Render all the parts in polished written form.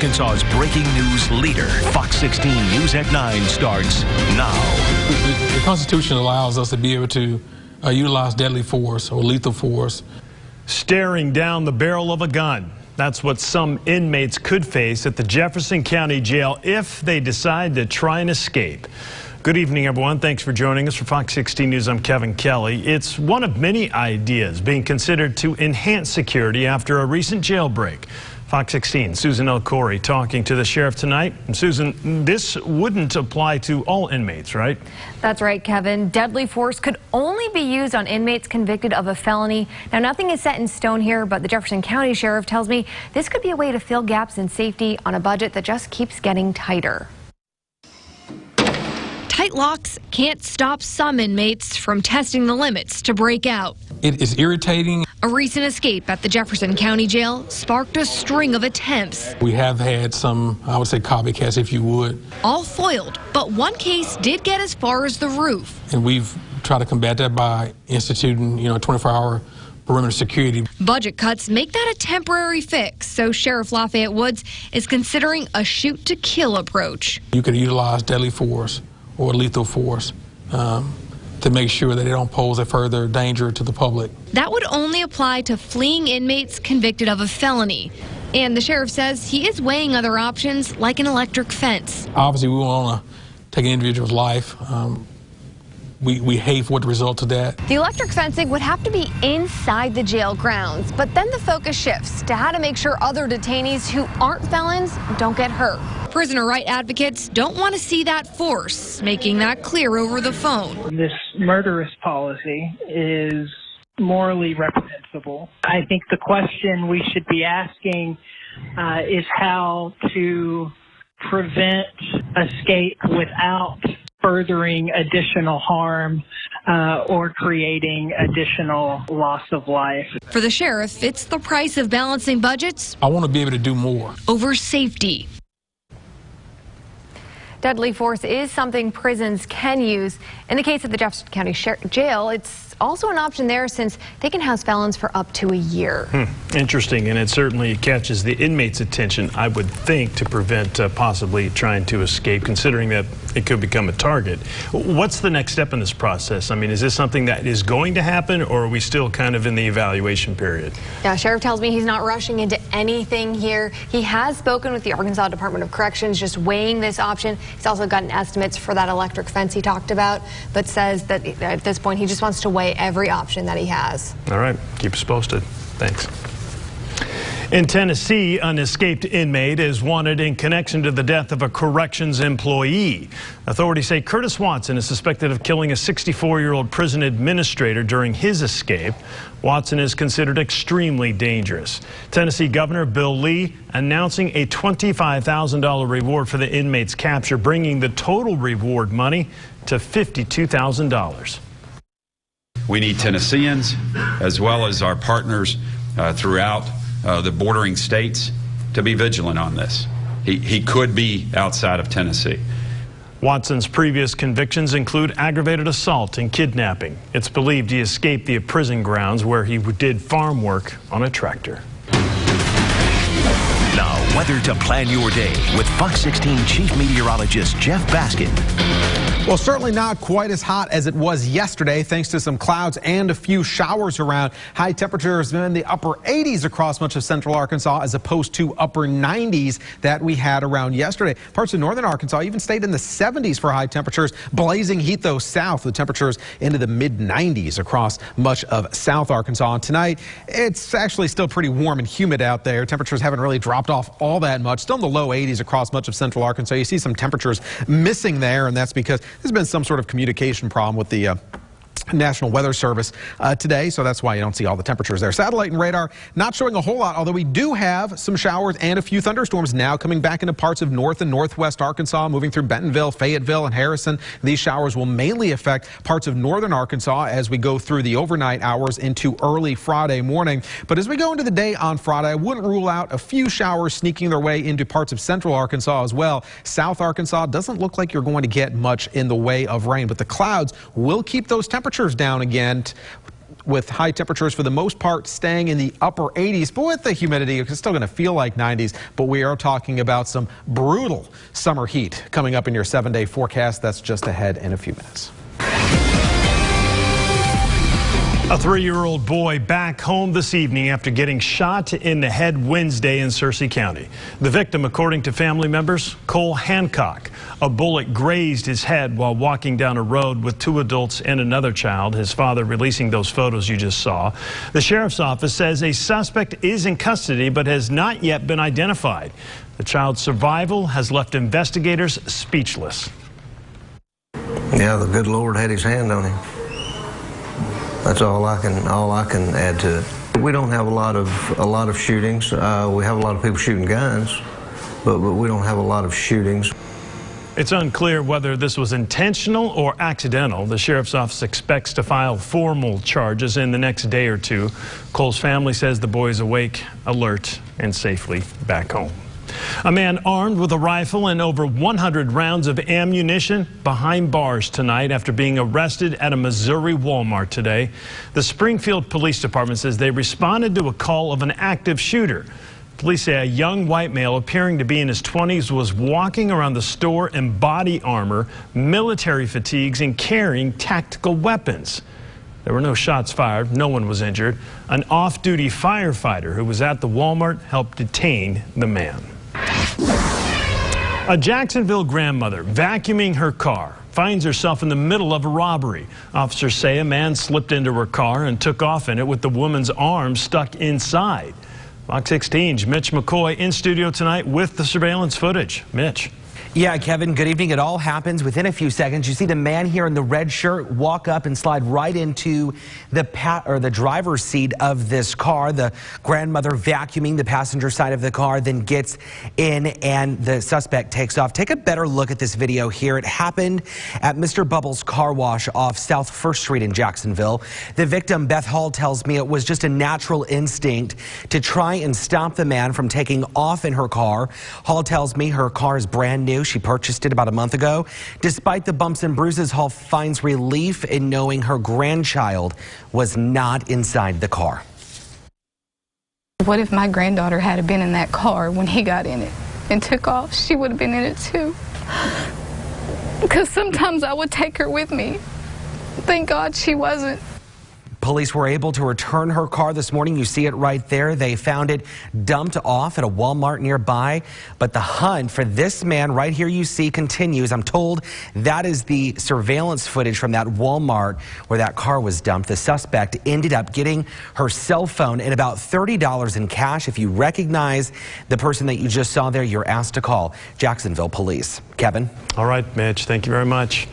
Arkansas's breaking news leader. Fox 16 News at 9 starts now. The Constitution allows us to be able to utilize deadly force or lethal force. Staring down the barrel of a gun. That's what some inmates could face at the Jefferson County Jail if they decide to try and escape. Good evening, everyone. Thanks for joining us for Fox 16 News. I'm Kevin Kelly. It's one of many ideas being considered to enhance security after a recent jailbreak. Fox 16, Susan L. Corey talking to the sheriff tonight. And Susan, this wouldn't apply to all inmates, right? That's right, Kevin. Deadly force could only be used on inmates convicted of a felony. Now, nothing is set in stone here, but the Jefferson County Sheriff tells me this could be a way to fill gaps in safety on a budget that just keeps getting tighter. Tight locks can't stop some inmates from testing the limits to break out. It is irritating. A recent escape at the Jefferson County Jail sparked a string of attempts. We have had some, I would say, copycats, if you would. All foiled, but one case did get as far as the roof. And we've tried to combat that by instituting, 24-hour perimeter security. Budget cuts make that a temporary fix, so Sheriff Lafayette Woods is considering a shoot-to-kill approach. You could utilize deadly force or lethal force to make sure that they don't pose a further danger to the public. That would only apply to fleeing inmates convicted of a felony. And the sheriff says he is weighing other options like an electric fence. Obviously, we want to take an individual's life. We hate what the result of that. The electric fencing would have to be inside the jail grounds, but then the focus shifts to how to make sure other detainees who aren't felons don't get hurt. Prisoner right advocates don't want to see that force, making that clear over the phone. This murderous policy is morally reprehensible. I think the question we should be asking is how to prevent escape without furthering additional harm or creating additional loss of life. For the sheriff, it's the price of balancing budgets. I want to be able to do more over safety. Deadly force is something prisons can use. In the case of the Jefferson County Jail, it's also an option there since they can house felons for up to a year. Interesting, and it certainly catches the inmate's attention, I would think, to prevent possibly trying to escape, considering that it could become a target. What's the next step in this process? I mean, is this something that is going to happen, or are we still kind of in the evaluation period? Yeah, Sheriff tells me he's not rushing into anything here. He has spoken with the Arkansas Department of Corrections, just weighing this option. He's also gotten estimates for that electric fence he talked about, but says that at this point he just wants to weigh every option that he has. All right, keep us posted. Thanks. In Tennessee, an escaped inmate is wanted in connection to the death of a corrections employee. Authorities say Curtis Watson is suspected of killing a 64-year-old prison administrator during his escape. Watson is considered extremely dangerous. Tennessee Governor Bill Lee announcing a $25,000 reward for the inmate's capture, bringing the total reward money to $52,000. We need Tennesseans, as well as our partners throughout the bordering states, to be vigilant on this. He could be outside of Tennessee. Watson's previous convictions include aggravated assault and kidnapping. It's believed he escaped the prison grounds where he did farm work on a tractor. Now, weather to plan your day with Fox 16 Chief Meteorologist Jeff Baskin. Well, certainly not quite as hot as it was yesterday, thanks to some clouds and a few showers around. High temperatures in the upper 80s across much of central Arkansas, as opposed to upper 90s that we had around yesterday. Parts of northern Arkansas even stayed in the 70s for high temperatures. Blazing heat, though, south, with temperatures into the mid-90s across much of South Arkansas. And tonight, it's actually still pretty warm and humid out there. Temperatures haven't really dropped off all that much. Still in the low 80s across much of central Arkansas. You see some temperatures missing there, and that's because there's been some sort of communication problem with the National Weather Service today, so that's why you don't see all the temperatures there. Satellite and radar not showing a whole lot, although we do have some showers and a few thunderstorms now coming back into parts of north and northwest Arkansas, moving through Bentonville, Fayetteville, and Harrison. These showers will mainly affect parts of northern Arkansas as we go through the overnight hours into early Friday morning. But as we go into the day on Friday, I wouldn't rule out a few showers sneaking their way into parts of central Arkansas as well. South Arkansas doesn't look like you're going to get much in the way of rain, but the clouds will keep those temperatures down again. with high temperatures for the most part staying in the upper 80s. But with the humidity, it's still going to feel like 90s. But we are talking about some brutal summer heat coming up in your 7-day forecast. That's just ahead in a few minutes. A 3-year-old boy back home this evening after getting shot in the head Wednesday in Searcy County. The victim, according to family members, Cole Hancock. A bullet grazed his head while walking down a road with 2 adults and another child. His father releasing those photos you just saw. The sheriff's office says a suspect is in custody but has not yet been identified. The child's survival has left investigators speechless. Yeah, the good Lord had his hand on him. That's all I can add to it. We don't have a lot of shootings. We have a lot of people shooting guns, but we don't have a lot of shootings. It's unclear whether this was intentional or accidental. The sheriff's office expects to file formal charges in the next day or 2. Cole's family says the boy is awake, alert, and safely back home. A man armed with a rifle and over 100 rounds of ammunition behind bars tonight after being arrested at a Missouri Walmart today. The Springfield Police Department says they responded to a call of an active shooter. Police say a young white male appearing to be in his 20s was walking around the store in body armor, military fatigues, and carrying tactical weapons. There were no shots fired. No one was injured. An off-duty firefighter who was at the Walmart helped detain the man. A Jacksonville grandmother vacuuming her car finds herself in the middle of a robbery. Officers say a man slipped into her car and took off in it with the woman's arm stuck inside. Fox 16's Mitch McCoy in studio tonight with the surveillance footage. Mitch. Yeah, Kevin, good evening. It all happens within a few seconds. You see the man here in the red shirt walk up and slide right into the driver's seat of this car. The grandmother vacuuming the passenger side of the car, then gets in and the suspect takes off. Take a better look at this video here. It happened at Mr. Bubbles Car Wash off South 1st Street in Jacksonville. The victim, Beth Hall, tells me it was just a natural instinct to try and stop the man from taking off in her car. Hall tells me her car is brand new. She purchased it about a month ago. Despite the bumps and bruises, Hall finds relief in knowing her grandchild was not inside the car. What if my granddaughter had been in that car when he got in it and took off? She would have been in it too. Because sometimes I would take her with me. Thank God she wasn't. Police were able to return her car this morning. You see it right there. They found it dumped off at a Walmart nearby. But the hunt for this man right here you see continues. I'm told that is the surveillance footage from that Walmart where that car was dumped. The suspect ended up getting her cell phone and about $30 in cash. If you recognize the person that you just saw there, you're asked to call Jacksonville Police. Kevin? All right, Mitch. Thank you very much.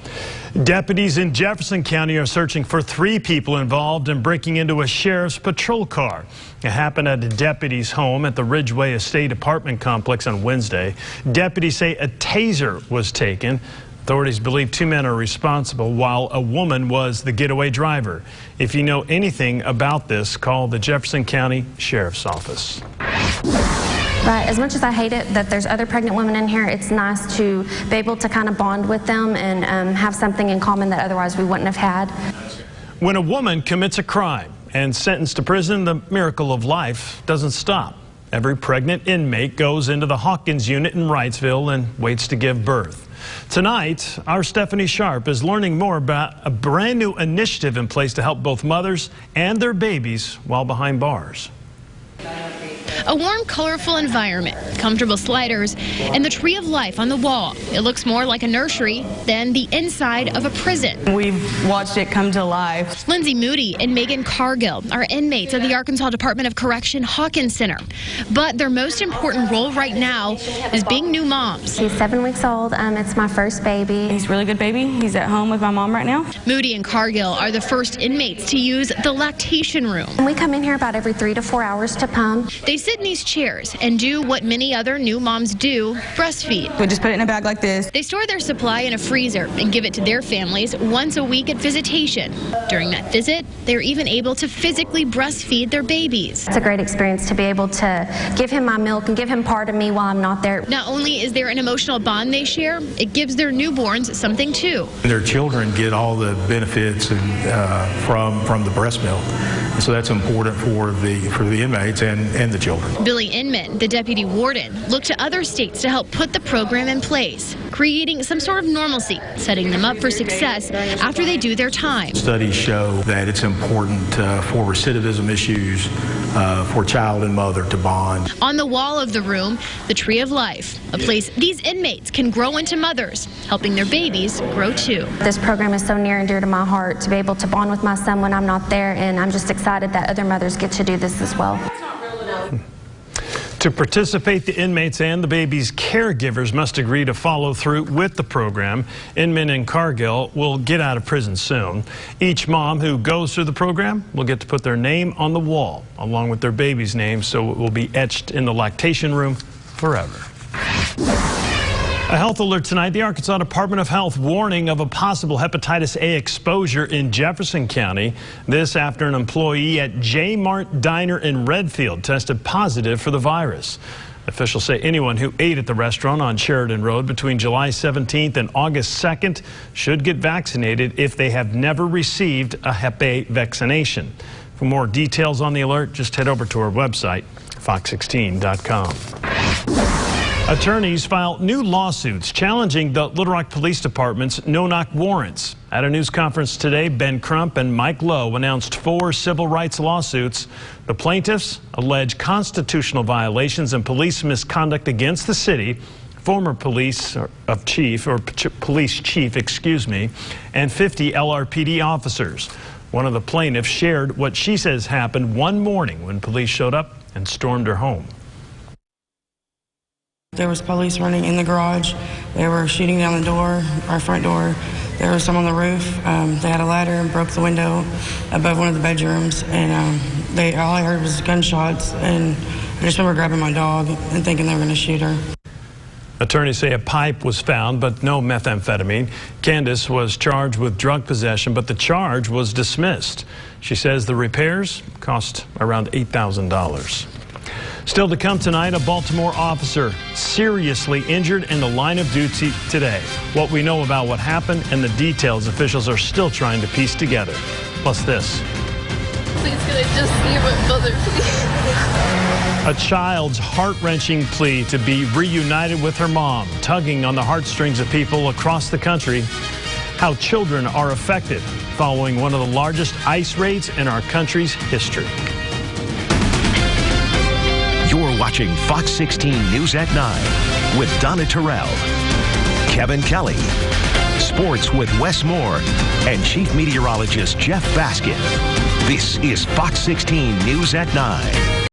Deputies in Jefferson County are searching for 3 people involved in breaking into a sheriff's patrol car. It happened at a deputy's home at the Ridgeway Estate apartment complex on Wednesday. Deputies say a taser was taken. Authorities believe 2 men are responsible, while a woman was the getaway driver. If you know anything about this, call the Jefferson County Sheriff's Office. But as much as I hate it that there's other pregnant women in here, it's nice to be able to kind of bond with them and have something in common that otherwise we wouldn't have had. When a woman commits a crime and sentenced to prison, the miracle of life doesn't stop. Every pregnant inmate goes into the Hawkins unit in Wrightsville and waits to give birth. Tonight, our Stephanie Sharp is learning more about a brand new initiative in place to help both mothers and their babies while behind bars. A warm, colorful environment, comfortable sliders, and the tree of life on the wall. It looks more like a nursery than the inside of a prison. We've watched it come to life. Lindsay Moody and Megan Cargill are inmates at the Arkansas Department of Correction Hawkins Center. But their most important role right now is being new moms. He's 7 weeks old. It's my first baby. He's a really good baby. He's at home with my mom right now. Moody and Cargill are the first inmates to use the lactation room. We come in here about every 3 to 4 hours to pump. They say sit in these chairs and do what many other new moms do, breastfeed. We just put it in a bag like this. They store their supply in a freezer and give it to their families once a week at visitation. During that visit, they're even able to physically breastfeed their babies. It's a great experience to be able to give him my milk and give him part of me while I'm not there. Not only is there an emotional bond they share, it gives their newborns something too. Their children get all the benefits from the breast milk. And so that's important for the inmates and the children. Billy Inman, the deputy warden, looked to other states to help put the program in place, creating some sort of normalcy, setting them up for success after they do their time. Studies show that it's important for recidivism issues for child and mother to bond. On the wall of the room, the Tree of Life, a place these inmates can grow into mothers, helping their babies grow too. This program is so near and dear to my heart, to be able to bond with my son when I'm not there, and I'm just excited that other mothers get to do this as well. To participate, the inmates and the baby's caregivers must agree to follow through with the program. Inman and Cargill will get out of prison soon. Each mom who goes through the program will get to put their name on the wall, along with their baby's name, so it will be etched in the lactation room forever. A health alert tonight. The Arkansas Department of Health warning of a possible hepatitis A exposure in Jefferson County. This after an employee at J Mart Diner in Redfield tested positive for the virus. Officials say anyone who ate at the restaurant on Sheridan Road between July 17th and August 2nd should get vaccinated if they have never received a Hep A vaccination. For more details on the alert, just head over to our website, fox16.com. Attorneys filed new lawsuits challenging the Little Rock Police Department's no-knock warrants. At a news conference today, Ben Crump and Mike Lowe announced 4 civil rights lawsuits. The plaintiffs allege constitutional violations and police misconduct against the city, former police chief, and 50 LRPD officers. One of the plaintiffs shared what she says happened one morning when police showed up and stormed her home. There was police running in the garage. They were shooting down the door, our front door. There was some on the roof. They had a ladder and broke the window above one of the bedrooms. And all I heard was gunshots. And I just remember grabbing my dog and thinking they were going to shoot her. Attorneys say a pipe was found, but no methamphetamine. Candace was charged with drug possession, but the charge was dismissed. She says the repairs cost around $8,000. Still to come tonight, a Baltimore officer seriously injured in the line of duty today. What we know about what happened and the details officials are still trying to piece together. Plus this. Please, can I just see my mother, please? A child's heart-wrenching plea to be reunited with her mom, tugging on the heartstrings of people across the country. How children are affected following one of the largest ICE raids in our country's history. You're watching Fox 16 News at 9 with Donna Terrell, Kevin Kelly, sports with Wes Moore, and Chief Meteorologist Jeff Baskin. This is Fox 16 News at 9.